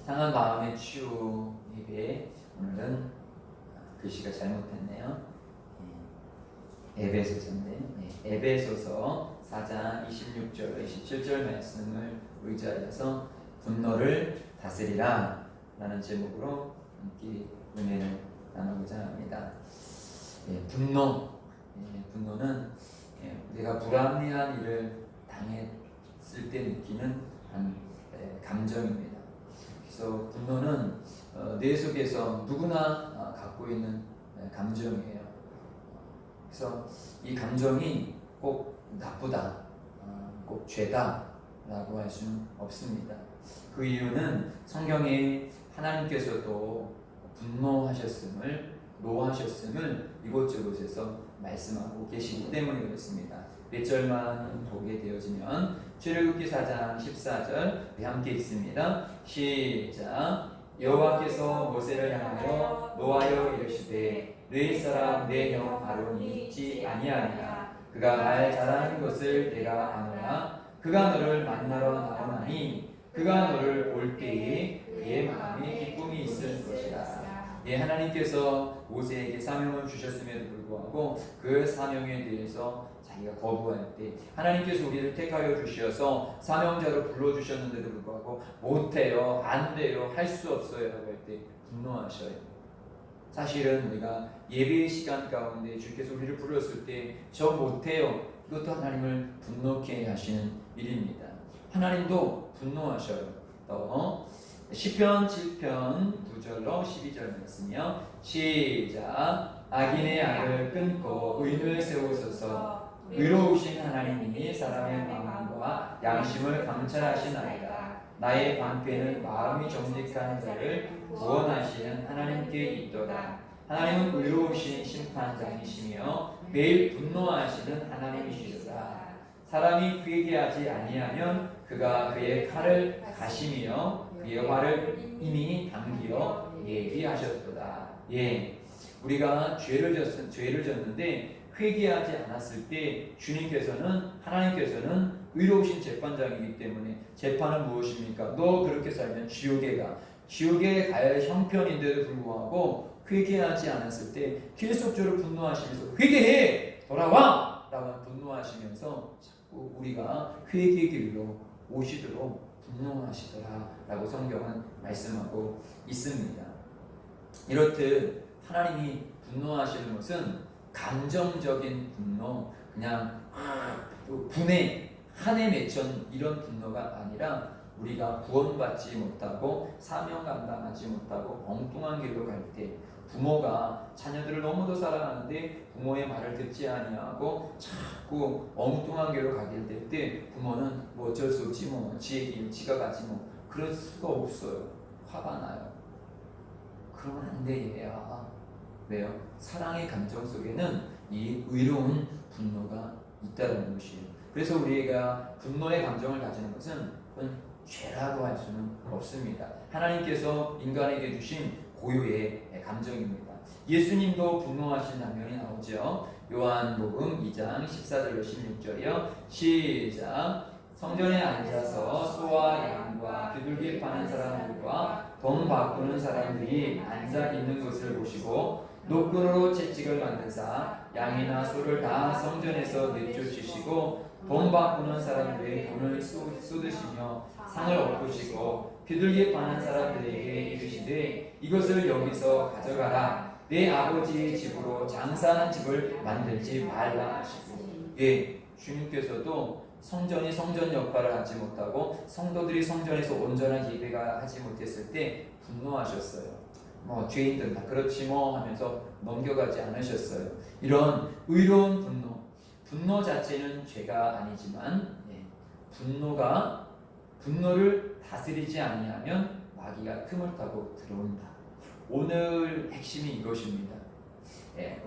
상한 마음의 치유 예배. 오늘은 글씨가 잘못됐네요. 에베소서인데 에베소서 4장 26절 27절 말씀을 의지하여서 분노를 다스리라 라는 제목으로 함께 은혜를 나누고자 합니다. 분노는 내가 불합리한 일을 당했을 때 느끼는 감정입니다. 그래서 분노는 뇌 속에서 누구나 갖고 있는 감정이에요. 그래서 이 감정이 꼭 나쁘다, 꼭 죄다 라고 할 수는 없습니다. 그 이유는 성경에 하나님께서도 분노하셨음을, 노하셨음을 이곳저곳에서 말씀하고 계시기 때문에 그렇습니다. 몇 절만 보게 되어지면 출애굽기 4장 14절 함께 읽습니다. 시작. 여호와께서 모세를 향하여 노하여 이르시되 너희 사람 내 형 아론이 있지 아니하냐. 그가 말 잘하는 것을 내가 아노라. 그가 너를 만나러 나오나니 그가 너를 볼 때에 그의 마음에 기쁨이 있을 것이라. 하나님께서 모세에게 사명을 주셨음에도 불구하고 그 사명에 대해서 자기가 거부할 때 하나님께서 우리를 택하여 주셔서 사명자로 불러주셨는데도 불구하고 못해요, 안 돼요, 할 수 없어요 라고 할 때 분노하셔요. 사실은 우리가 예배의 시간 가운데 주께서 우리를 불렀을 때 저 못해요, 이것도 하나님을 분노케 하시는 일입니다. 하나님도 분노하셔요. 또 시편 7편 9절로 12절 말씀이요. 시작. 악인의 악을 끊고 의인을 세우소서. 의로우신 하나님이 사람의 마음과 양심을 감찰하시나이다. 나의 방패는 마음이 정직한 자를 구원하시는 하나님께 있도다. 하나님은 의로우신 심판장이시며 매일 분노하시는 하나님이시도다. 사람이 그에게 하지 아니하면 그가 그의 칼을 가시며 그의 화를 이미 당기어 예비하셨도다. 우리가 죄를 졌는데 회개하지 않았을 때 하나님께서는 의로우신 재판장이기 때문에 재판은 무엇입니까? 너 그렇게 살면 지옥에 가. 지옥에 갈 형편인데도 불구하고 회개하지 않았을 때 계속적으로 분노하시면서 회개해! 돌아와! 라고 분노하시면서 자꾸 우리가 회개의 길로 오시도록 분노하시더라 라고 성경은 말씀하고 있습니다. 이렇듯 하나님이 분노하시는 것은 감정적인 분노, 그냥 분해, 한에 맺힌 이런 분노가 아니라 우리가 구원받지 못하고 사명 감당하지 못하고 엉뚱한 길로 갈 때 부모가 자녀들을 너무도 사랑하는데 부모의 말을 듣지 아니하고 자꾸 엉뚱한 길로 가게 될 때 부모는 뭐 어쩔 수 없지 뭐 지의 길 지가 가지 뭐 그럴 수가 없어요. 화가 나요. 그러면 안 돼 얘야. 왜요? 사랑의 감정 속에는 이 의로운 분노가 있다는 것이에요. 그래서 우리가 분노의 감정을 가지는 것은 그건 죄라고 할 수는 없습니다. 하나님께서 인간에게 주신 고유의 감정입니다. 예수님도 분노하신 장면이 나오죠. 요한복음 2장 14절로 16절이요. 시작. 성전에 앉아서 소와 양과 비둘기 파는 사람들과 돈 바꾸는 사람들이 앉아 있는 것을 보시고 노끈으로 채찍을 만드사 양이나 소를 다 성전에서 내쫓으시고 돈 바꾸는 사람들의 돈을 쏟으시며 상을 엎으시고 비둘기 파는 사람들에게 이르시되 이것을 여기서 가져가라. 내 아버지의 집으로 장사하는 집을 만들지 말라 하시고. 주님께서도 성전이 성전 역할을 하지 못하고 성도들이 성전에서 온전한 예배가 하지 못했을 때 분노하셨어요. 뭐 죄인들 다 그렇지 뭐 하면서 넘겨가지 않으셨어요. 이런 의로운 분노 자체는 죄가 아니지만 분노를 다스리지 아니하면 마귀가 틈을 타고 들어온다. 오늘 핵심이 이것입니다.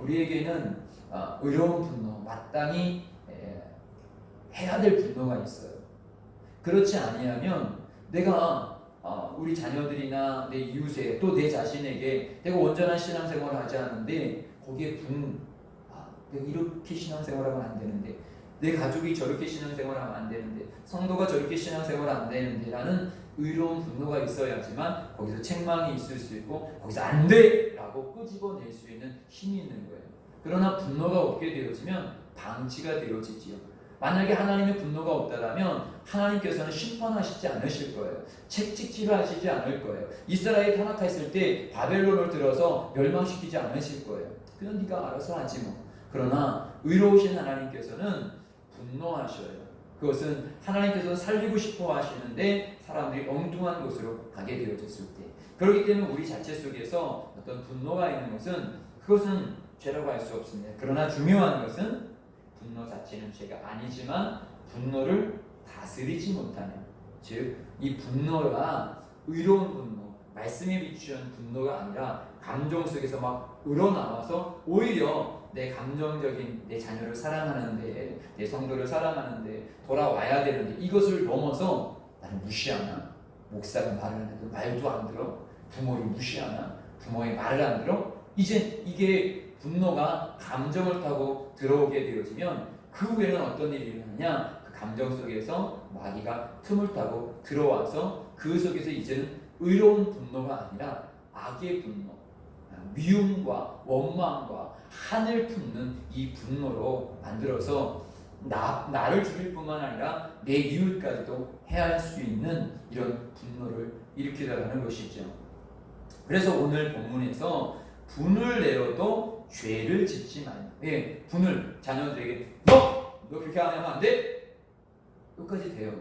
우리에게는 의로운 분노, 마땅히 해야 될 분노가 있어요. 그렇지 아니하면 내가 우리 자녀들이나 내 이웃에 또 내 자신에게 내가 온전한 신앙생활을 하지 않는데 거기에 내가 이렇게 신앙생활하면 안 되는데 내 가족이 저렇게 신앙생활하면 안 되는데, 성도가 저렇게 신앙생활하면 안 되는데 라는 의로운 분노가 있어야지만 거기서 책망이 있을 수 있고 거기서 안 돼! 라고 끄집어낼 수 있는 힘이 있는 거예요. 그러나 분노가 없게 되어지면 방치가 되어지지요. 만약에 하나님의 분노가 없다면 하나님께서는 심판하시지 않으실 거예요. 책찍질을 하시지 않을 거예요. 이스라엘이 타락했을 때 바벨론을 들어서 멸망시키지 않으실 거예요. 그냥 네가 알아서 하지 뭐. 그러나 의로우신 하나님께서는 분노하셔요. 그것은 하나님께서 살리고 싶어 하시는데 사람들이 엉뚱한 곳으로 가게 되어졌을 때, 그렇기 때문에 우리 자체 속에서 어떤 분노가 있는 것은 그것은 죄라고 할 수 없습니다. 그러나 중요한 것은 분노 자체는 죄가 아니지만 분노를 다스리지 못하는, 즉 이 분노가 의로운 분노, 말씀에 비추는 분노가 아니라 감정 속에서 막 우러나와서 오히려 내 감정적인 내 자녀를 사랑하는데, 내 성도를 사랑하는데 돌아와야 되는데 이것을 넘어서 나를 무시하나? 목사가 말을 해도 말도 안 들어? 부모를 무시하나? 부모의 말을 안 들어? 이제 이게 분노가 감정을 타고 들어오게 되어지면 그 후에는 어떤 일이 일어나냐? 그 감정 속에서 마귀가 틈을 타고 들어와서 그 속에서 이제는 의로운 분노가 아니라 악의 분노, 미움과 원망과 한을 품는 이 분노로 만들어서 나를 죽일 뿐만 아니라 내 이웃까지도 해할 수 있는 이런 분노를 일으키다라는 것이죠. 그래서 오늘 본문에서 분을 내어도 죄를 짓지 말라. 예, 분을 자녀들에게 너 그렇게 안 하면 안 돼? 끝까지 돼요.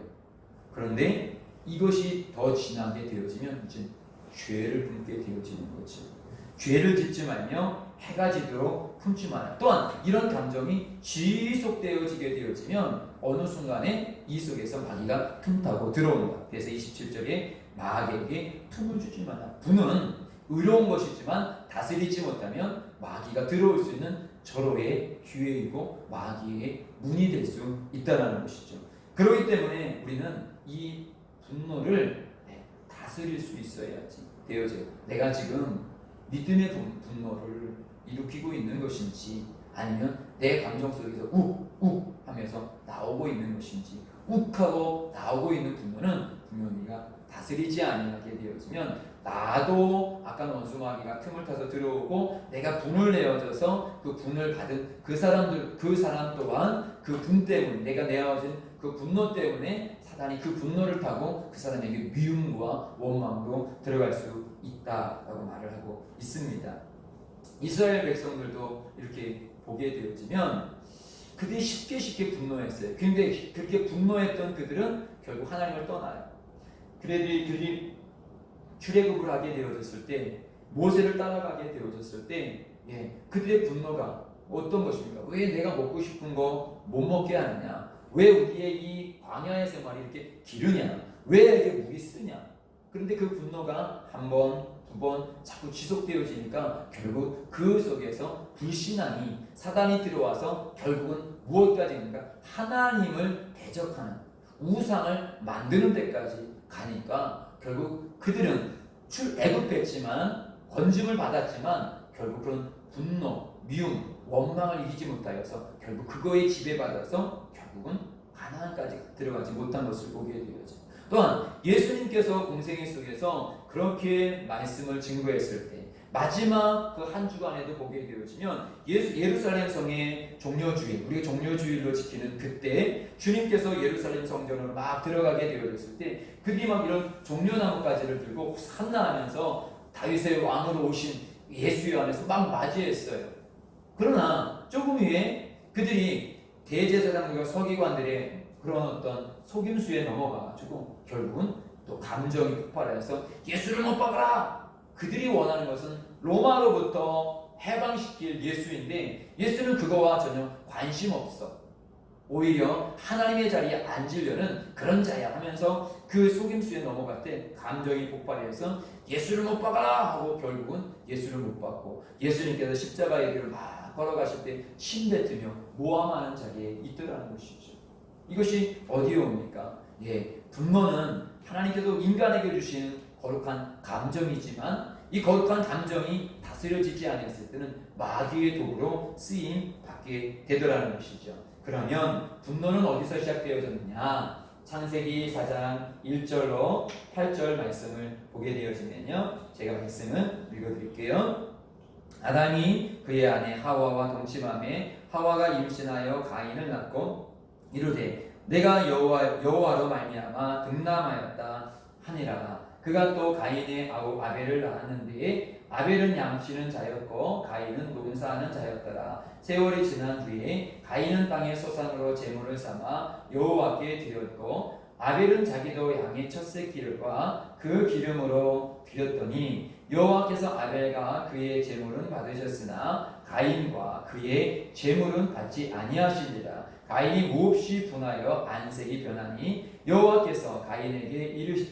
그런데 이것이 더 진하게 되어지면 이제 죄를 품게 되어지는 거죠. 죄를 짓지 말며 해가 지도록 품지 마라. 또한 이런 감정이 지속되어지게 되어지면 어느 순간에 이 속에서 마귀가 틈타고 들어온다. 그래서 27절에 마귀에게 틈을 주지 마라. 분은 의로운 것이지만 다스리지 못하면 마귀가 들어올 수 있는 절호의 기회이고 마귀의 문이 될 수 있다는 것이죠. 그렇기 때문에 우리는 이 분노를 다스릴 수 있어야지 되어져요. 내가 지금 믿음의 분노를 일으키고 있는 것인지 아니면 내 감정 속에서 욱욱 하면서 나오고 있는 것인지, 욱하고 나오고 있는 분노는 분명히 우리가 다스리지 아니하게 되어지면 나도 아까 원수마귀가 틈을 타서 들어오고 내가 분을 내어져서 그 분을 받은 그 사람 또한 그 분 때문에, 내가 내어진 그 분노 때문에 사단이 그 분노를 타고 그 사람에게 미움과 원망으로 들어갈 수 있다라고 말을 하고 있습니다. 이스라엘 백성들도 이렇게 보게 되어지면 그들이 쉽게 분노했어요. 근데 그렇게 분노했던 그들은 결국 하나님을 떠나요. 그들이 출애굽을 하게 되어졌을 때, 모세를 따라가게 되어졌을 때, 그들의 분노가 어떤 것입니까? 왜 내가 먹고 싶은 거 못 먹게 하느냐? 왜 우리의 이 광야의 생활이 이렇게 기르냐? 왜 이렇게 물이 쓰냐? 그런데 그 분노가 한 번, 두 번 자꾸 지속되어지니까 결국 그 속에서 불신앙이, 사단이 들어와서 결국은 무엇까지인가? 하나님을 대적하는, 우상을 만드는 데까지 가니까 결국 그들은 출애굽했지만, 건짐을 받았지만 결국 그런 분노, 미움, 원망을 이기지 못하여서 결국 그거에 지배받아서 결국은 가나안까지 들어가지 못한 것을 보게 되어져. 또한 예수님께서 공생애 속에서 그렇게 말씀을 증거했을 때 마지막 그 한 주간에도 보게 되어지면 예루살렘 성의 종려주일, 우리가 종려주일로 지키는 그때 주님께서 예루살렘 성전으로 막 들어가게 되어졌을 때 그들이 막 이런 종려나무가지를 들고 산나하면서 다윗의 왕으로 오신 예수의 안에서 막 맞이했어요. 그러나 조금 후에 그들이 대제사장들과 서기관들의 그런 어떤 속임수에 넘어가가지고 결국은 또 감정이 폭발해서 예수를 못 박아라! 그들이 원하는 것은 로마로부터 해방시킬 예수인데 예수는 그거와 전혀 관심 없어. 오히려 하나님의 자리에 앉으려는 그런 자야 하면서 그 속임수에 넘어갈 때 감정이 폭발해서 예수를 못 박아라! 하고 결국은 예수를 못 박고 예수님께서 십자가의 길을 막 걸어가실 때 침뱉으며 모함하는 자리에 있더라는 것이죠. 이것이 어디에 옵니까? 분노는 하나님께서 인간에게 주신 거룩한 감정이지만 이 거룩한 감정이 다스려지지 않았을 때는 마귀의 도구로 쓰임 받게 되더라는 것이죠. 그러면 분노는 어디서 시작되어졌느냐? 창세기 4장 1절로 8절 말씀을 보게 되어지면요, 제가 말씀을 읽어드릴게요. 아담이 그의 아내 하와와 동침함에 하와가 임신하여 가인을 낳고 이르되 내가 여호와로 말미암아 등남하였다 하니라. 그가 또 가인의 아우 아벨을 낳았는데 아벨은 양치는 자였고 가인은 농사하는 자였더라. 세월이 지난 뒤에 가인은 땅의 소산으로 제물을 삼아 여호와께 드렸고 아벨은 자기도 양의 첫 새끼들과 그 기름으로 드렸더니 여호와께서 아벨과 그의 제물은 받으셨으나 가인과 그의 제물은 받지 아니하시니라. 가인이 몹시 분하여 안색이 변하니 여호와께서 가인에게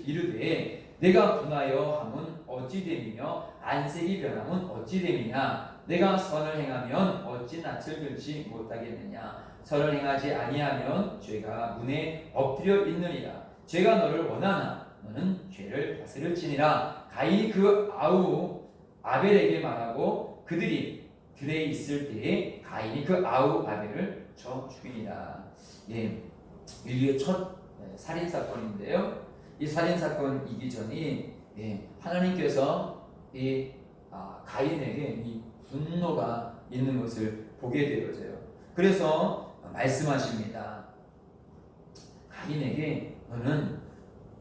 이르되 내가 분하여 함은 어찌 됨이며 안색이 변함은 어찌 됨이냐? 내가 선을 행하면 어찌 낯을 들지 못하겠느냐? 선을 행하지 아니하면 죄가 문에 엎드려 있느니라. 죄가 너를 원하나 너는 죄를 다스릴지니라. 가인이 그 아우 아벨에게 말하고 그들이 들에 있을 때에 가인이 그 아우 아벨을 쳐 죽이니라. 예, 인류의 첫 살인 사건인데요. 이 살인 사건이기 전에 하나님께서 이 가인에게 이 분노가 있는 것을 보게 되어져요. 그래서 말씀하십니다. 가인에게 너는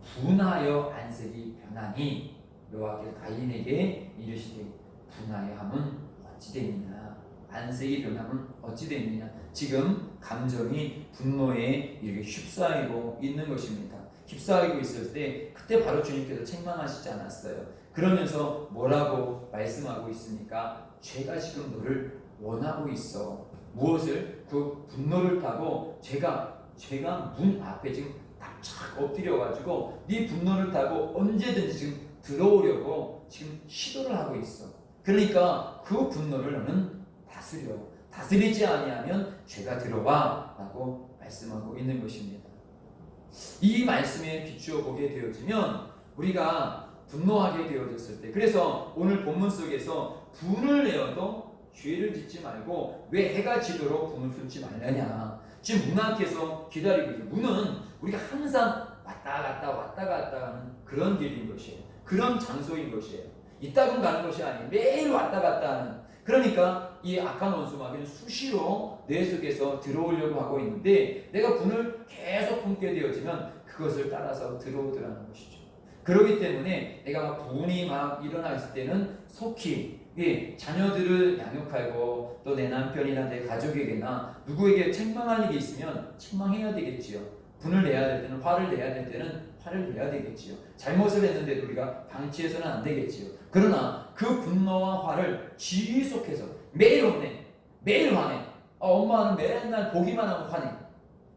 분하여 안색이 변하니 여호와께서 가인에게 이르시되 분하여 함은 어찌 되느냐? 안색이 변함은 어찌 되느냐? 지금 감정이 분노에 이렇게 휩싸이고 있는 것입니다. 휩싸이고 있을 때 그때 바로 주님께서 책망하시지 않았어요. 그러면서 뭐라고 말씀하고 있습니까? 죄가 지금 너를 원하고 있어. 무엇을? 그 분노를 타고 죄가 문 앞에 지금 납작 엎드려가지고 네 분노를 타고 언제든지 지금 들어오려고 지금 시도를 하고 있어. 그러니까 그 분노를 너는 다스려. 다스리지 아니하면 죄가 들어와 라고 말씀하고 있는 것입니다. 이 말씀에 비추어 보게 되어지면 우리가 분노하게 되어졌을 때, 그래서 오늘 본문 속에서 분을 내어도 죄를 짓지 말고 왜 해가 지도록 분을 품지 말느냐. 지금 문 앞에서 기다리고 있어요. 문은 우리가 항상 왔다 갔다 하는 그런 길인 것이에요. 그런 장소인 것이에요. 이따금 가는 것이 아니에요. 매일 왔다 갔다 하는. 그러니까 이 악한 원수마귀는 수시로 내 속에서 들어오려고 하고 있는데 내가 분을 계속 품게 되어지면 그것을 따라서 들어오더라는 것이죠. 그렇기 때문에 내가 분이 막 일어나 있을 때는 속히 자녀들을 양육하고 또 내 남편이나 내 가족에게나 누구에게 책망할 일이 있으면 책망해야 되겠지요. 분을 내야 될 때는, 화를 내야 될 때는 화를 내야 되겠지요. 잘못을 했는데도 우리가 방치해서는 안 되겠지요. 그러나 그 분노와 화를 지속해서 매일 혼내, 매일 화내. 엄마는 맨날 보기만 하고 화내.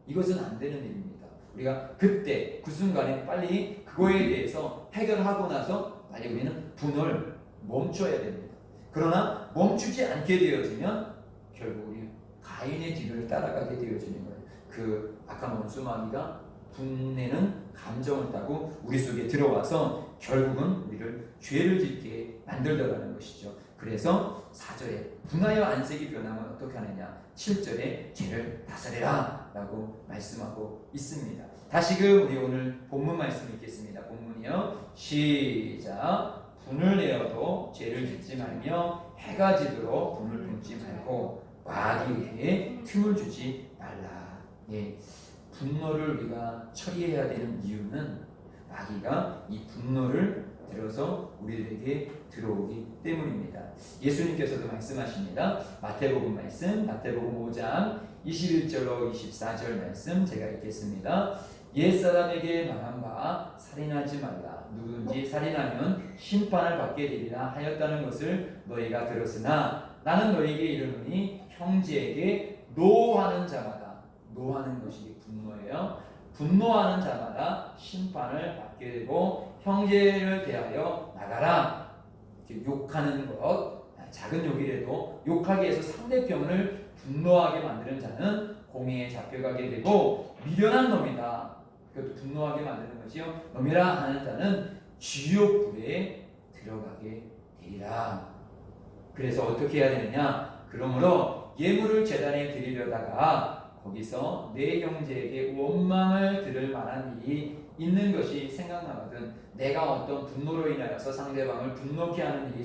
이것은 안 되는 일입니다. 우리가 그때 그 순간에 빨리 그거에 대해서 해결하고 나서 빨리 우리는 분을 멈춰야 됩니다. 그러나 멈추지 않게 되어지면 결국 우리 가인의 뒤를 따라가게 되어지는 거예요. 그 악한 원수마귀가 분내는 감정을 타고 우리 속에 들어와서 결국은 우리를 죄를 짓게 만들더라는 것이죠. 그래서 4절에 분하여 안색이 변하면 어떻게 하느냐, 7절에 죄를 다스려라 라고 말씀하고 있습니다. 다시금 우리 오늘 본문 말씀 읽겠습니다. 본문이요, 시작. 분을 내어도 죄를 짓지 말며 해가 지도록 분을 품지 말고 마귀에게 틈을 주지 말라. 예, 분노를 우리가 처리해야 되는 이유는 마귀가 이 분노를 들어서 우리들에게 들어오기 때문입니다. 예수님께서도 말씀하십니다. 마태복음 말씀, 마태복음 5장 21절로 24절 말씀 제가 읽겠습니다. 옛사람에게 말한 바 살인하지 말라. 누구든지 살인하면 심판을 받게 되리라 하였다는 것을 너희가 들었으나 나는 너희에게 이르노니 형제에게 노하는 자마다, 노하는 것이 분노예요. 분노하는 자마다 심판을 받게 되고 형제를 대하여 나가라. 욕하는 것, 작은 욕이라도 욕하게 해서 상대편을 분노하게 만드는 자는 공회에 잡혀가게 되고 미련한 놈이다. 그것도 분노하게 만드는 것이요, 놈이라 하는 자는 지옥불에 들어가게 되리라. 그래서 어떻게 해야 되느냐? 그러므로 예물을 제단에 드리려다가 거기서 내 형제에게 원망을 들을 만한 일이 있는 것이 생각나거든, 내가 어떤 분노로 인하여서 상대방을 분노케 하는 일이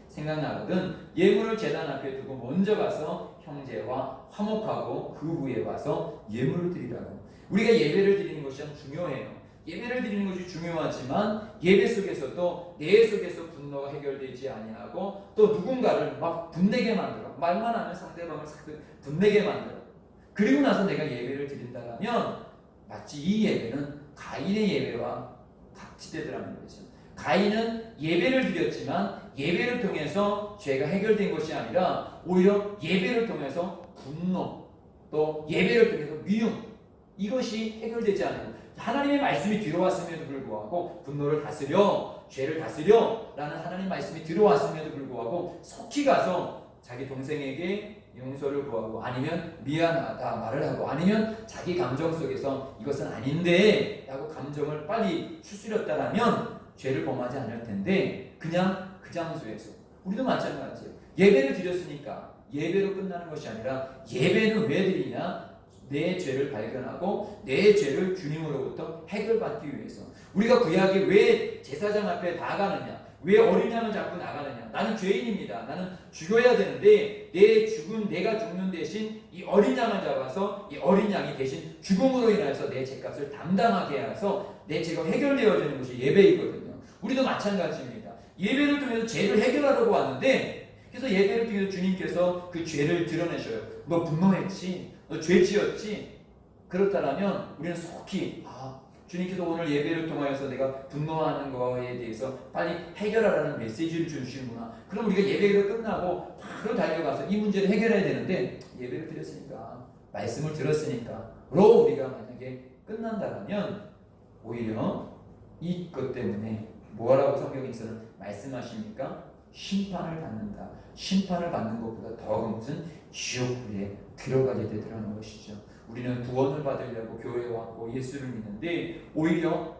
생각나거든, 예물을 제단 앞에 두고 먼저 가서 형제와 화목하고 그 후에 와서 예물을 드리라고. 우리가 예배를 드리는 것이 참 중요해요. 예배를 드리는 것이 중요하지만 예배 속에서도 내 속에서 분노가 해결되지 아니하고 또 누군가를 막 분내게 만들어, 말만 하면 상대방을 분내게 만들어. 그리고 나서 내가 예배를 드린다면 마치 이 예배는 가인의 예배와 같이 되더라는 거죠. 가인은 예배를 드렸지만 예배를 통해서 죄가 해결된 것이 아니라 오히려 예배를 통해서 분노, 또 예배를 통해서 미움, 이것이 해결되지 않아요. 하나님의 말씀이 들어왔음에도 불구하고 분노를 다스려, 죄를 다스려 라는 하나님 말씀이 들어왔음에도 불구하고 속히 가서 자기 동생에게 용서를 구하고, 아니면 미안하다 말을 하고, 아니면 자기 감정 속에서 이것은 아닌데 라고 감정을 빨리 추스렸다라면 죄를 범하지 않을 텐데, 그냥 그 장소에서, 우리도 마찬가지예요. 예배를 드렸으니까 예배로 끝나는 것이 아니라, 예배는 왜 드리냐? 내 죄를 발견하고 내 죄를 주님으로부터 해결받기 위해서. 우리가 구약에 왜 제사장 앞에 나가느냐, 왜 어린 양을 잡고 나가느냐? 나는 죄인입니다. 나는 죽여야 되는데 내가 죽는 대신 이 어린 양을 잡아서 이 어린 양이 대신 죽음으로 인하여서 내 죄값을 담당하게 해서 내 죄가 해결되어지는 것이 예배이거든요. 우리도 마찬가지입니다. 예배를 통해서 죄를 해결하려고 왔는데, 그래서 예배를 통해서 주님께서 그 죄를 드러내셔요. 너 분노했지? 너 죄 지었지? 그렇다면 우리는 속히 주님께서 오늘 예배를 통하여서 내가 분노하는 거에 대해서 빨리 해결하라는 메시지를 주시는구나. 그럼 우리가 예배가 끝나고 바로 달려가서 이 문제를 해결해야 되는데, 예배를 드렸으니까, 말씀을 들었으니까 로 우리가 만약에 끝난다면 오히려 이것 때문에 뭐라고 성경에서는 말씀하십니까? 심판을 받는다. 심판을 받는 것보다 더한 것은 지옥불에 들어가게 되더라는 것이죠. 우리는 구원을 받으려고 교회에 왔고 예수를 믿는데, 오히려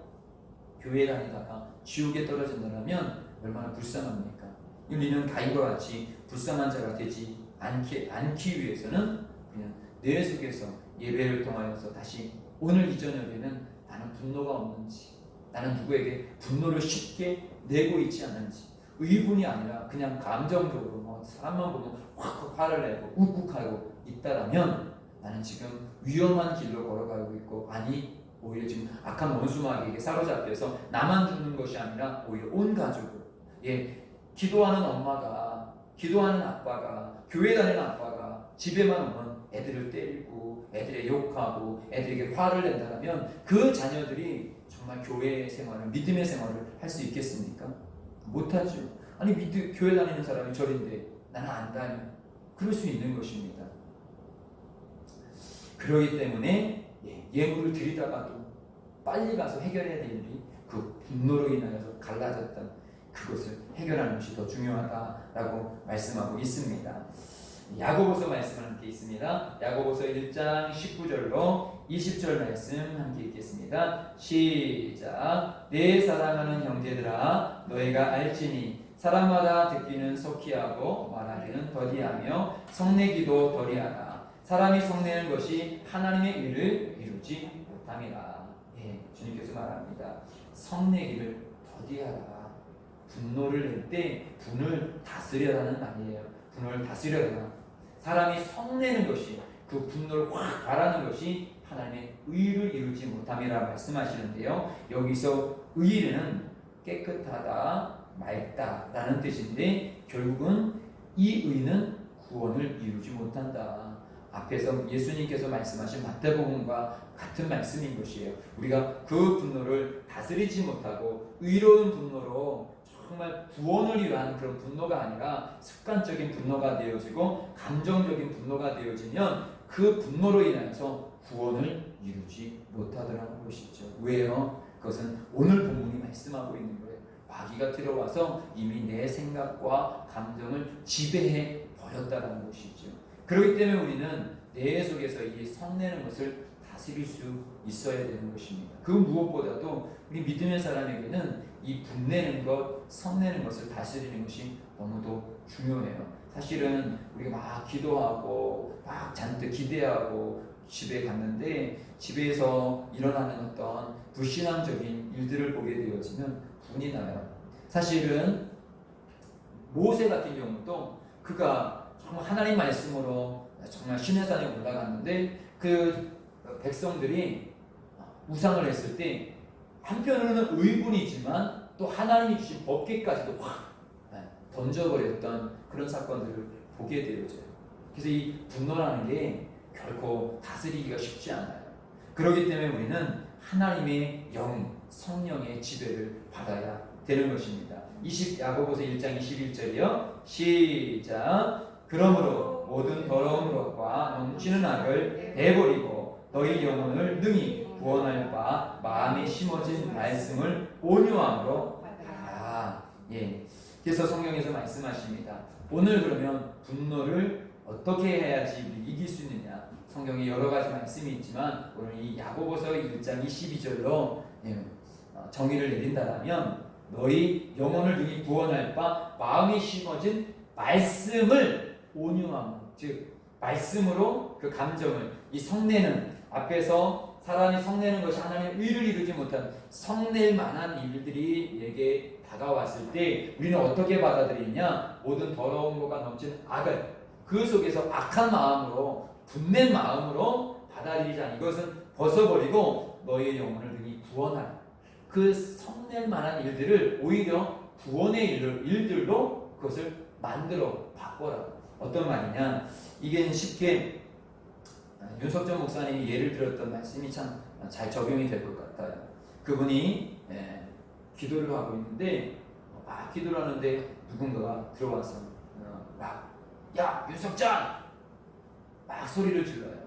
교회 다니다가 지옥에 떨어진다면 얼마나 불쌍합니까? 우리는 가인과 같이 불쌍한 자가 되지 않기 위해서는 그냥 내 속에서 예배를 통하여서 다시 오늘 이 저녁에는 나는 분노가 없는지, 나는 누구에게 분노를 쉽게 내고 있지 않은지, 의분이 아니라 그냥 감정적으로 사람만 보면 확 화를 내고 욱욱하고 있다라면 나는 지금 위험한 길로 걸어가고 있고, 아니 오히려 지금 악한 원수마귀에게 사로잡혀서 나만 죽는 것이 아니라 오히려 온 가족을, 기도하는 엄마가, 기도하는 아빠가, 교회 다니는 아빠가 집에만 오면 애들을 때리고 애들에 욕하고 애들에게 화를 낸다면 그 자녀들이 정말 교회 생활을, 믿음의 생활을 할 수 있겠습니까? 못하죠. 아니 교회 다니는 사람이 저린데 나는 안 다녀. 그럴 수 있는 것입니다. 그러기 때문에 예물을 드리다가도 빨리 가서 해결해야 될 일이 그 분노로 인하여서 갈라졌던 그것을 해결하는 것이 더 중요하다라고 말씀하고 있습니다. 야고보서 말씀을 함께 있습니다. 야고보서 1장 19절로 20절 말씀 함께 읽겠습니다. 시작. 내 사랑하는 형제들아, 너희가 알지니 사람마다 듣기는 속히 하고 말하기는 더디하며 성내기도 더디하다. 사람이 성내는 것이 하나님의 일을 이루지 못함이라. 주님께서 말합니다. 성내기를 더디하라. 분노를 낼 때 분을 다스려라는 말이에요. 분을 다스려라. 사람이 성내는 것이, 그 분노를 확 바라는 것이 하나님의 의를 이루지 못함이라 말씀하시는데요. 여기서 의는 깨끗하다, 맑다 라는 뜻인데, 결국은 이 의는 구원을 이루지 못한다. 앞에서 예수님께서 말씀하신 마태복음과 같은 말씀인 것이에요. 우리가 그 분노를 다스리지 못하고 의로운 분노로 정말 구원을 위한 그런 분노가 아니라 습관적인 분노가 되어지고 감정적인 분노가 되어지면 그 분노로 인해서 구원을 이루지 못하더라는 것이죠. 왜요? 그것은 오늘 본문이 말씀하고 있는 거예요. 마귀가 들어와서 이미 내 생각과 감정을 지배해 버렸다는 것이죠. 그렇기 때문에 우리는 내 속에서 이 성내는 것을 다스릴 수 있어야 되는 것입니다. 그 무엇보다도 우리 믿음의 사람에게는 이 분내는 것, 성내는 것을 다스리는 것이 너무도 중요해요. 사실은 우리가 막 기도하고 막 잔뜩 기대하고 집에 갔는데 집에서 일어나는 어떤 불신앙적인 일들을 보게 되어지면 분이 나요. 사실은 모세 같은 경우도 그가 정말 하나님 말씀으로 정말 시내산에 올라갔는데 그 백성들이 우상을 했을 때 한편으로는 의군이지만 또 하나님이 주신 법궤까지도 확 던져버렸던 그런 사건들을 보게 되어져요. 그래서 이 분노라는 게 결코 다스리기가 쉽지 않아요. 그렇기 때문에 우리는 하나님의 영, 성령의 지배를 받아야 되는 것입니다. 야고보서 1장 21절이요. 시작. 그러므로 모든 더러운 것과 넘치는 악을 내버리고 너희 영혼을 능히 구원할 바 마음에 심어진 말씀을 온유함으로 받아라. 예. 그래서 성경에서 말씀하십니다. 오늘 그러면 분노를 어떻게 해야지 이길 수 있느냐? 성경에 여러 가지 말씀이 있지만 오늘 이 야고보서 1장 22절로 정의를 내린다면 너희 영혼을 능히 구원할 바 마음에 심어진 말씀을 온유함, 즉 말씀으로 그 감정을 이 성내는 앞에서 사람이 성내는 것이 하나님의 의를 이루지 못한 성낼 만한 일들이 내게 다가왔을 때 우리는 어떻게 받아들이냐? 모든 더러운 것과 넘치는 악을 그 속에서 악한 마음으로 분낸 마음으로 받아들이자. 이것은 벗어버리고 너희의 영혼을 능히 구원할 그 성낼 만한 일들을 오히려 구원의 일들로 그것을 만들어 바꿔라. 어떤 말이냐? 이게 쉽게 윤석전 목사님이 예를 들었던 말씀이 참 잘 적용이 될 것 같아요. 그분이 기도를 하고 있는데 막 기도를 하는데 누군가가 들어와서 막 야 윤석전! 막 소리를 질러요.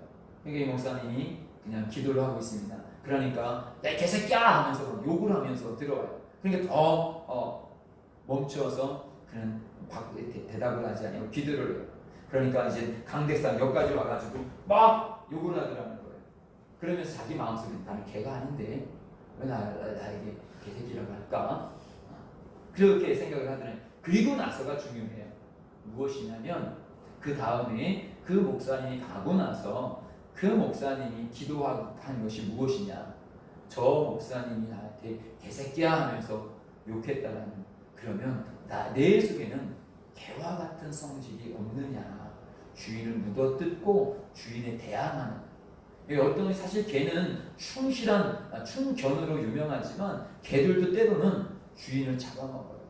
그러니까 이 목사님이 그냥 기도를 하고 있습니다. 그러니까 내 개새끼야! 하면서 욕을 하면서 들어와요. 그러니까 더 멈추어서 그는 대답을 하지 않고 기도를 해요. 그러니까 이제 강대상 여기까지 와가지고 막 욕을 하더라는 거예요. 그러면서 자기 마음속에 나는 개가 아닌데 왜 나에게 개새끼라고 할까? 그렇게 생각을 하더니 그리고 나서가 중요해요. 무엇이냐면 그 다음에 그 목사님이 가고 나서 그 목사님이 기도한 것이 무엇이냐? 저 목사님이 나한테 개새끼야 하면서 욕했다라는. 그러면 내 속에는 개와 같은 성질이 없느냐? 주인을 묻어뜯고 주인에 대항하는. 어떤 사실 개는 충실한 충견으로 유명하지만 개들도 때로는 주인을 잡아먹어요.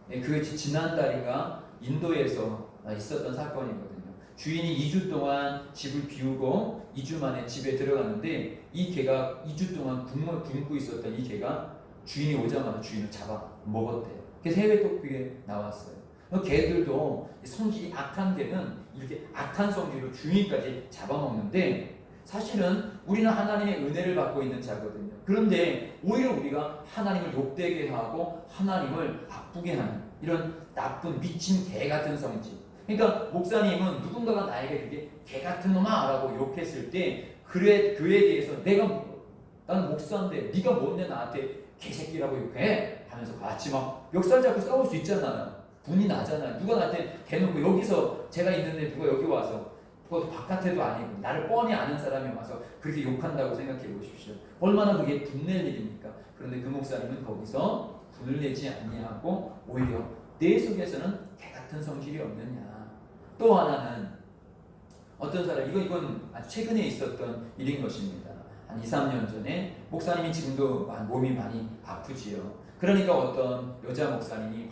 그 지난달인가 인도에서 있었던 사건이거든요. 주인이 2주 동안 집을 비우고 2주 만에 집에 들어갔는데 이 개가 2주 동안 굶고 있었던 이 개가 주인이 오자마자 주인을 잡아먹었대요. 그래서 해외 토픽에 나왔어요. 개들도 성질이 악한 개는 이렇게 악한 성질로 주인까지 잡아먹는데 사실은 우리는 하나님의 은혜를 받고 있는 자거든요. 그런데 오히려 우리가 하나님을 욕되게 하고 하나님을 아프게 하는 이런 나쁜 미친 개 같은 성질. 그러니까 목사님은 누군가가 나에게 그렇게 개 같은 놈아 라고 욕했을 때 그에 대해서 나는 목사인데 네가 뭔데 나한테 개새끼라고 욕해? 하면서 같이 막 멱살 잡고 싸울 수 있잖아요. 분이 나잖아요. 누가 나한테 대놓고 여기서 제가 있는데 누가 여기 와서 그것도 바깥에도 아니고 나를 뻔히 아는 사람이 와서 그렇게 욕한다고 생각해 보십시오. 얼마나 그게 분낼 일입니까? 그런데 그 목사님은 거기서 분을 내지 아니하고 오히려 내 속에서는 개 같은 성질이 없느냐. 또 하나는 어떤 사람, 이건 아주 최근에 있었던 일인 것입니다. 한 2, 3년 전에 목사님이 지금도 몸이 많이 아프지요. 그러니까 어떤 여자 목사님이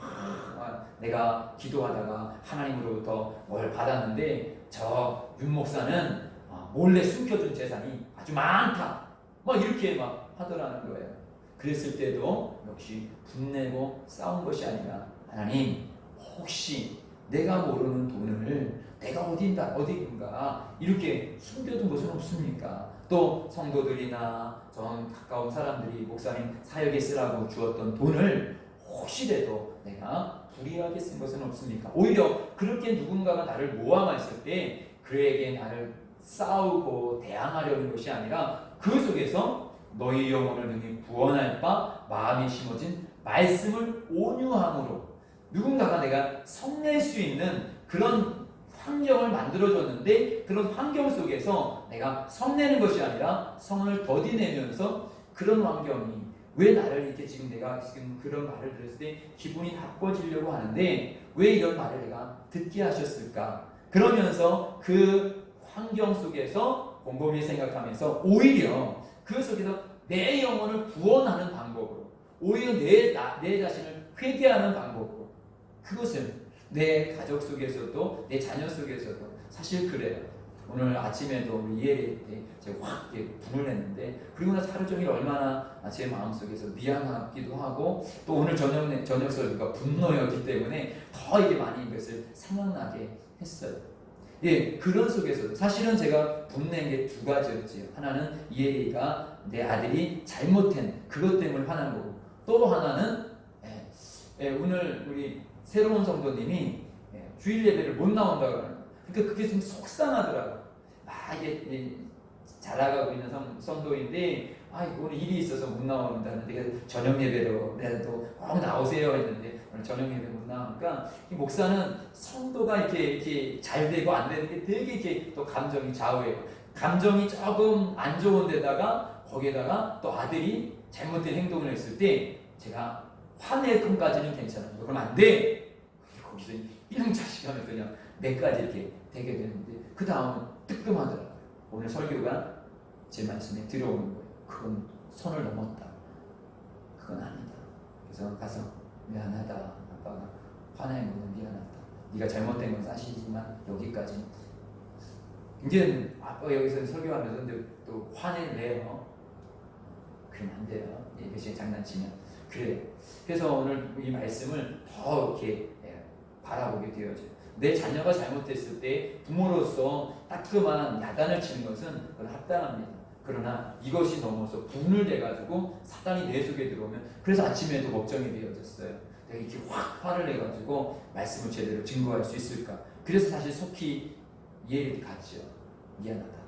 내가 기도하다가 하나님으로부터 뭘 받았는데 저 윤 목사는 몰래 숨겨둔 재산이 아주 많다. 막 이렇게 막 하더라는 거예요. 그랬을 때도 역시 분내고 싸운 것이 아니라 하나님 혹시 내가 모르는 돈을 내가 어딘가 이렇게 숨겨둔 것은 없습니까? 또 성도들이나 전 가까운 사람들이 목사님 사역에 쓰라고 주었던 돈을 혹시라도 내가 불의하게 쓴 것은 없습니까? 오히려 그렇게 누군가가 나를 모함했을 때 그에게 나를 싸우고 대항하려는 것이 아니라 그 속에서 너희 영혼을 능히 구원할 바 마음에 심어진 말씀을 온유함으로 누군가가 내가 성낼 수 있는 그런 환경을 만들어줬는데 그런 환경 속에서 내가 성내는 것이 아니라 성을 더디내면서 그런 환경이 왜 나를 이렇게 지금 내가 지금 그런 말을 들었을 때 기분이 나빠지려고 하는데 왜 이런 말을 내가 듣게 하셨을까? 그러면서 그 환경 속에서 곰곰이 생각하면서 오히려 그 속에서 내 영혼을 구원하는 방법으로 오히려 내 자신을 회개하는 방법으로 그것을 내 가족 속에서도 내 자녀 속에서도 사실 그래요. 오늘 아침에도 우리 이해리 때 제가 확 분을 했는데 그리고 나서 하루 종일 얼마나 제 마음속에서 미안하기도 하고 또 오늘 저녁 설교가 분노였기 때문에 더 이게 많이 이것을 생각나게 했어요. 예, 그런 속에서도 사실은 제가 분낸 게 두 가지였지요. 하나는 이해리가 내 아들이 잘못한 그것 때문에 화난 거고 또 하나는 오늘 우리 새로운 성도님이 주일 예배를 못 나온다고 하는 거예요. 그러니까 그게 좀 속상하더라고요. 이게 자라가고 있는 성도인데 오늘 일이 있어서 못 나온다는데 저녁 예배로 내가 또 꼭 나오세요 했는데 오늘 저녁 예배 못 나오니까 이 목사는 성도가 이렇게 잘 되고 안 되는 게 되게 이렇게 또 감정이 좌우해요. 감정이 조금 안 좋은 데다가 거기에다가 또 아들이 잘못된 행동을 했을 때 제가 화낼 것까지는 괜찮아요. 그럼 안 돼. 거기서 이런 자식 하면서 그냥 몇 가지 이렇게 되게 되는데 그 다음은 뜨끔하더라고요. 오늘 설교가 제 말씀에 들어오는 거예요. 그건 선을 넘었다. 그건 아니다. 그래서 가서 미안하다. 아빠가 화낸 거는 미안하다. 네가 잘못된 건 사실이지만 여기까지. 이제 아빠 여기서 설교하면서 또 화를 내요. 그러면 안 돼요. 이것이 장난치면. 그래요. 그래서 오늘 이 말씀을 더 이렇게 바라보게 되어져요. 내 자녀가 잘못했을 때 부모로서 따끔한 야단을 치는 것은 그건 합당합니다. 그러나 이것이 넘어서 분을 내가지고 사단이 내 속에 들어오면 그래서 아침에도 걱정이 되어졌어요. 내가 이렇게 확 화를 내가지고 말씀을 제대로 증거할 수 있을까? 그래서 사실 속히 이해를 갔죠. 미안하다고.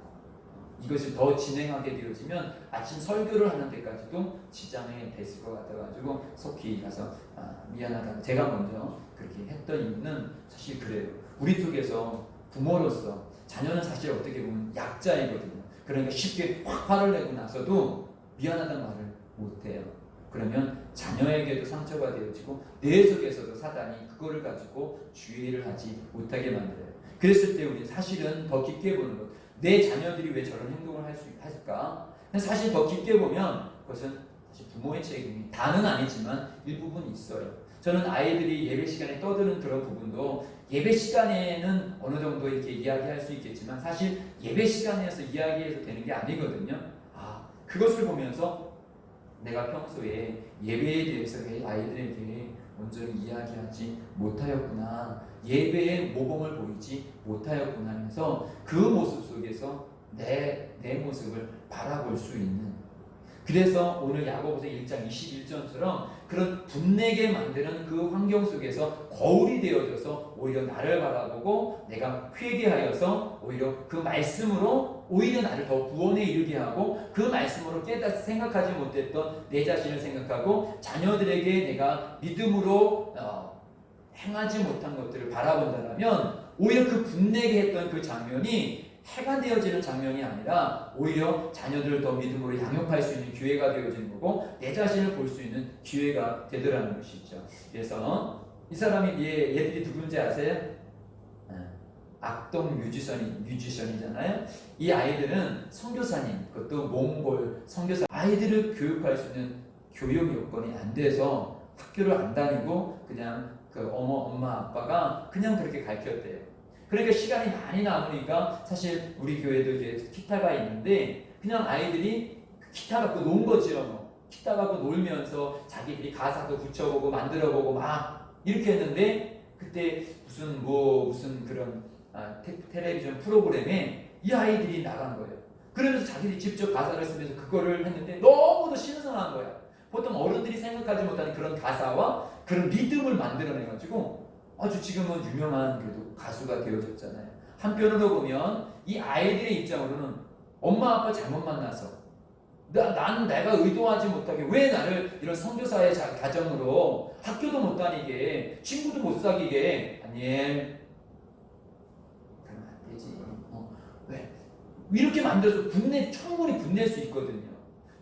이것을 더 진행하게 되어지면 아침 설교를 하는 데까지도 지장이 됐을 것 같아가지고 속히 가서 미안하다고 제가 먼저 그렇게 했던 이유는 사실 그래요. 우리 속에서 부모로서 자녀는 사실 어떻게 보면 약자이거든요. 그러니까 쉽게 확 화를 내고 나서도 미안하다는 말을 못해요. 그러면 자녀에게도 상처가 되어지고 내 속에서도 사단이 그거를 가지고 주의를 하지 못하게 만들어요. 그랬을 때 우리 사실은 더 깊게 보는 것. 내 자녀들이 왜 저런 행동을 할 수 있을까? 사실 더 깊게 보면 그것은 사실 부모의 책임이 다는 아니지만 일부분 있어요. 저는 아이들이 예배 시간에 떠드는 그런 부분도 예배 시간에는 어느 정도 이렇게 이야기할 수 있겠지만 사실 예배 시간에서 이야기해서 되는 게 아니거든요. 그것을 보면서 내가 평소에 예배에 대해서 아이들에게 온전히 이야기하지 못하였구나. 예배의 모범을 보이지 못하였구나 하면서 그 모습 속에서 내 모습을 바라볼 수 있는 그래서 오늘 야고보서 1장 21절처럼 그런 분내게 만드는 그 환경 속에서 거울이 되어져서 오히려 나를 바라보고 내가 회개하여서 오히려 그 말씀으로 오히려 나를 더 구원에 이르게 하고 그 말씀으로 생각하지 못했던 내 자신을 생각하고 자녀들에게 내가 믿음으로 행하지 못한 것들을 바라본다면 오히려 그 분내게 했던 그 장면이 해가 되어지는 장면이 아니라 오히려 자녀들을 더 믿음으로 양육할 수 있는 기회가 되어지는 거고 내 자신을 볼 수 있는 기회가 되더라는 것이죠. 그래서 이 사람이 얘들이 누군지 아세요? 악동 뮤지션이잖아요. 이 아이들은 선교사님, 그것도 몽골 선교사 아이들을 교육할 수 있는 교육 여건이 안 돼서 학교를 안 다니고 그냥 그 엄마 아빠가 그냥 그렇게 가르쳤대요. 그러니까 시간이 많이 남으니까 사실 우리 교회도 이제 기타가 있는데 그냥 아이들이 기타 갖고 논 거죠. 기타 갖고 놀면서 자기들이 가사도 붙여보고 만들어보고 막 이렇게 했는데 그때 무슨 그런 텔레비전 프로그램에 이 아이들이 나간 거예요. 그러면서 자기들이 직접 가사를 쓰면서 그거를 했는데 너무도 신선한 거야. 보통 어른들이 생각하지 못하는 그런 가사와 그런 리듬을 만들어내가지고 아주 지금은 유명한 그래도 가수가 되어졌잖아요. 한편으로 보면 이 아이들의 입장으로는 엄마 아빠 잘못 만나서 내가 의도하지 못하게 왜 나를 이런 선교사의 가정으로 학교도 못 다니게 친구도 못 사귀게 다니엘 되지. 왜? 이렇게 만들어서 충분히 분낼 수 있거든요.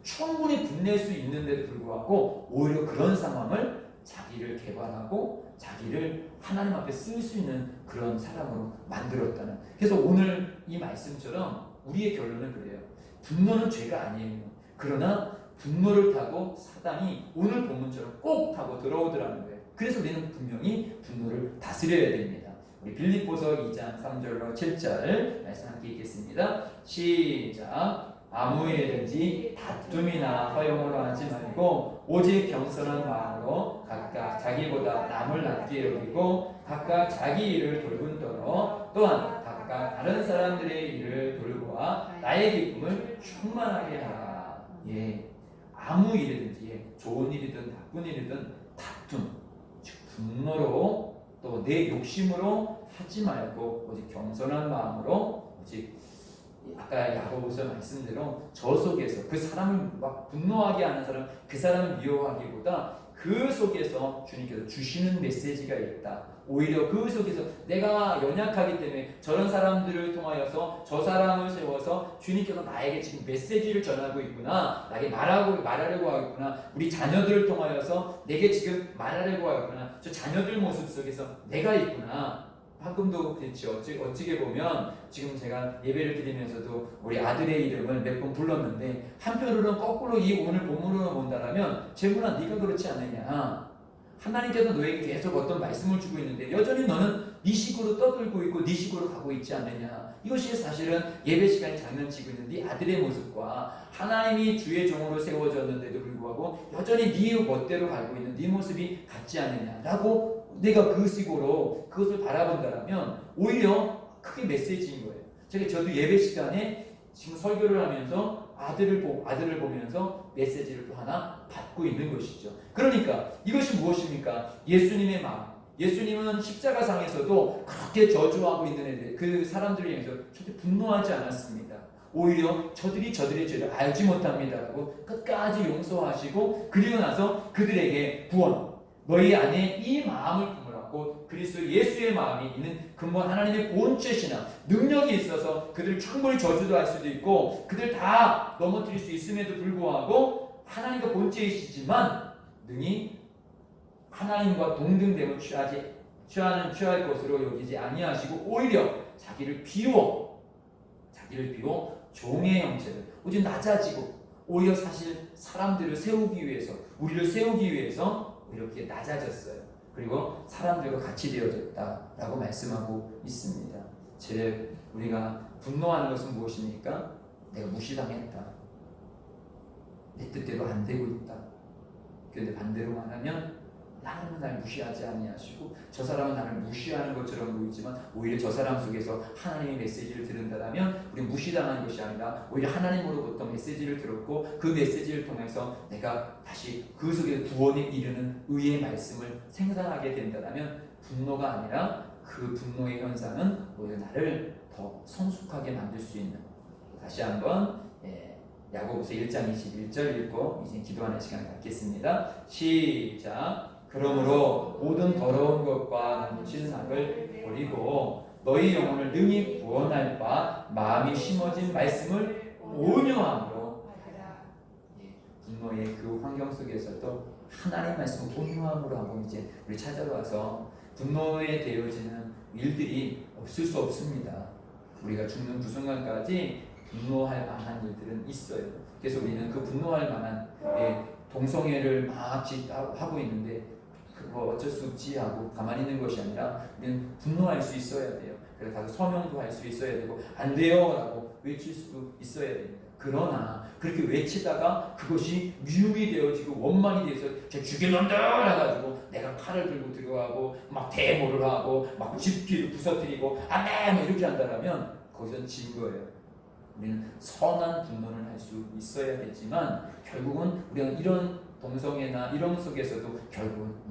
충분히 분낼 수 있는데도 불구하고 오히려 그런 상황을 자기를 개발하고 자기를 하나님 앞에 쓸 수 있는 그런 사람으로 만들었다는. 그래서 오늘 이 말씀처럼 우리의 결론은 그래요. 분노는 죄가 아니에요. 그러나 분노를 타고 사단이 오늘 본문처럼 꼭 타고 들어오더라는 거예요. 그래서 우리는 분명히 분노를 다스려야 됩니다. 우리 빌립보서 2장 3절로 7절 말씀 함께 읽겠습니다. 시작. 아무 일든지 다툼이나 허용으로 하지 말고 오직 겸손한 마음으로 각각 자기보다 남을 낮게 여기고 각각 자기 일을 돌본더러 또한 각각 다른 사람들의 일을 돌보아 나의 기쁨을 충만하게 하라. 예, 아무 일이든지 좋은 일이든 나쁜 일이든 다툼, 즉 분노로 또 내 욕심으로 하지 말고 오직 겸손한 마음으로 오직 아까 야고보서 말씀대로 저 속에서 그 사람을 막 분노하게 하는 사람, 그 사람을 미워하기보다 그 속에서 주님께서 주시는 메시지가 있다. 오히려 그 속에서 내가 연약하기 때문에 저런 사람들을 통하여서 저 사람을 세워서 주님께서 나에게 지금 메시지를 전하고 있구나, 나에게 말하려고 하겠구나, 우리 자녀들을 통하여서 내게 지금 말하려고 하겠구나, 저 자녀들 모습 속에서 내가 있구나. 방금도 그렇지. 어찌게 보면 지금 제가 예배를 드리면서도 우리 아들의 이름을 몇 번 불렀는데 한편으로는 거꾸로 이 오늘 본문으로 본다라면 재문아 네가 그렇지 않느냐. 하나님께서 너에게 계속 어떤 말씀을 주고 있는데 여전히 너는 네 식으로 떠들고 있고 네 식으로 가고 있지 않느냐. 이것이 사실은 예배 시간에 장난치고 있는 네 아들의 모습과 하나님이 주의 종으로 세워졌는데도 불구하고 여전히 네 멋대로 가고 있는 네 모습이 같지 않느냐라고 내가 그 식으로 그것을 바라본다면 오히려 크게 메시지인 거예요. 저도 예배 시간에 지금 설교를 하면서 아들을 보면서 메시지를 또 하나 받고 있는 것이죠. 그러니까 이것이 무엇입니까? 예수님의 마음. 예수님은 십자가상에서도 그렇게 저주하고 있는 애들, 그 사람들을 향해서 절대 분노하지 않았습니다. 오히려 저들이 저들의 죄를 알지 못합니다라고 끝까지 용서하시고 그리고 나서 그들에게 구원, 너희 안에 이 마음을 품으라고 그리스도 예수의 마음이 있는 근본 하나님의 본체시나 능력이 있어서 그들 충분히 저주도 할 수도 있고 그들 다 넘어뜨릴 수 있음에도 불구하고 하나님과 본체이시지만 능히 하나님과 동등됨을 취할 것으로 여기지 아니하시고 오히려 자기를 비워 종의 형체를 오직 낮아지고 오히려 사실 사람들을 세우기 위해서 우리를 세우기 위해서 이렇게 낮아졌어요. 그리고 사람들과 같이 되어졌다라고 말씀하고 있습니다. 우리가 분노하는 것은 무엇입니까? 내가 무시당했다. 내 뜻대로 안 되고 있다. 그런데 반대로 말하면 하나님은 나를 무시하지 아니하시고 저 사람은 나를 무시하는 것처럼 보이지만 오히려 저 사람 속에서 하나님의 메시지를 들은다면 우리 무시당한 것이 아니라 오히려 하나님으로부터 메시지를 들었고 그 메시지를 통해서 내가 다시 그 속에 구원에 이르는 의의 말씀을 생산하게 된다면 분노가 아니라 그 분노의 현상은 오히려 나를 더 성숙하게 만들 수 있는. 다시 한번 야고보서 1장 21절 읽고 이제 기도하는 시간을 갖겠습니다. 시작. 그러므로 모든 더러운 것과 넘친 악을 버리고 너희 영혼을 능히 구원할 바 마음이 심어진 말씀을 온유함으로 분노의 그 환경 속에서도 하나님의 말씀을 온유함으로 하고 이제 우리 찾아와서 분노에 되어지는 일들이 없을 수 없습니다. 우리가 죽는 그 순간까지 분노할 만한 일들은 있어요. 그래서 우리는 그 분노할 만한 동성애를 막 하고 있는데 그거 어쩔 수 없지 하고 가만히 있는 것이 아니라 우리는 분노할 수 있어야 돼요. 그래서 가서 서명도 할 수 있어야 되고 안 돼요 라고 외칠 수도 있어야 됩니다. 그러나 그렇게 외치다가 그것이 미움이 되어지고 원망이 돼서 쟤 죽일 놈들 해가지고 내가 칼을 들고 들어가고 막 대모를 하고 막 집기를 부서뜨리고 안돼 뭐 이렇게 한다면 거기서 진 거예요. 우리는 선한 분노를 할 수 있어야 되지만 결국은 우리가 이런 동성애나 이런 속에서도 결국은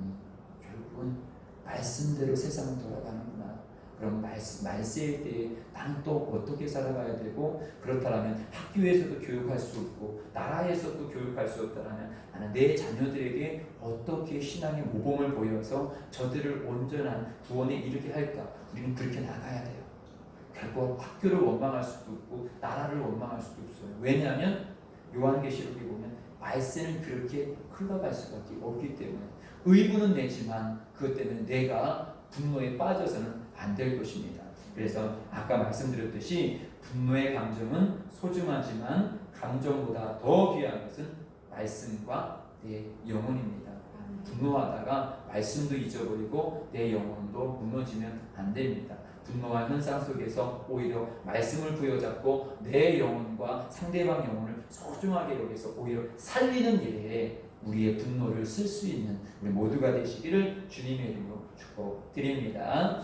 말씀대로 세상은 돌아가는구나. 그럼 말세에 대해 나는 또 어떻게 살아가야 되고 그렇다면 학교에서도 교육할 수 없고 나라에서도 교육할 수 없다면 나는 내 자녀들에게 어떻게 신앙의 모범을 보여서 저들을 온전한 구원에 이르게 할까? 우리는 그렇게 나가야 돼요. 결코 학교를 원망할 수도 없고 나라를 원망할 수도 없어요. 왜냐하면 요한계시록에 보면 말씀은 그렇게 흘러갈 수밖에 없기 때문에 의분은 내지만 그것 때문에 내가 분노에 빠져서는 안 될 것입니다. 그래서 아까 말씀드렸듯이 분노의 감정은 소중하지만 감정보다 더 귀한 것은 말씀과 내 영혼입니다. 분노하다가 말씀도 잊어버리고 내 영혼도 무너지면 안 됩니다. 분노와 현상 속에서 오히려 말씀을 부여잡고 내 영혼과 상대방 영혼을 소중하게 여기서 오히려 살리는 일에 우리의 분노를 쓸 수 있는 우리 모두가 되시기를 주님의 이름으로 축복드립니다.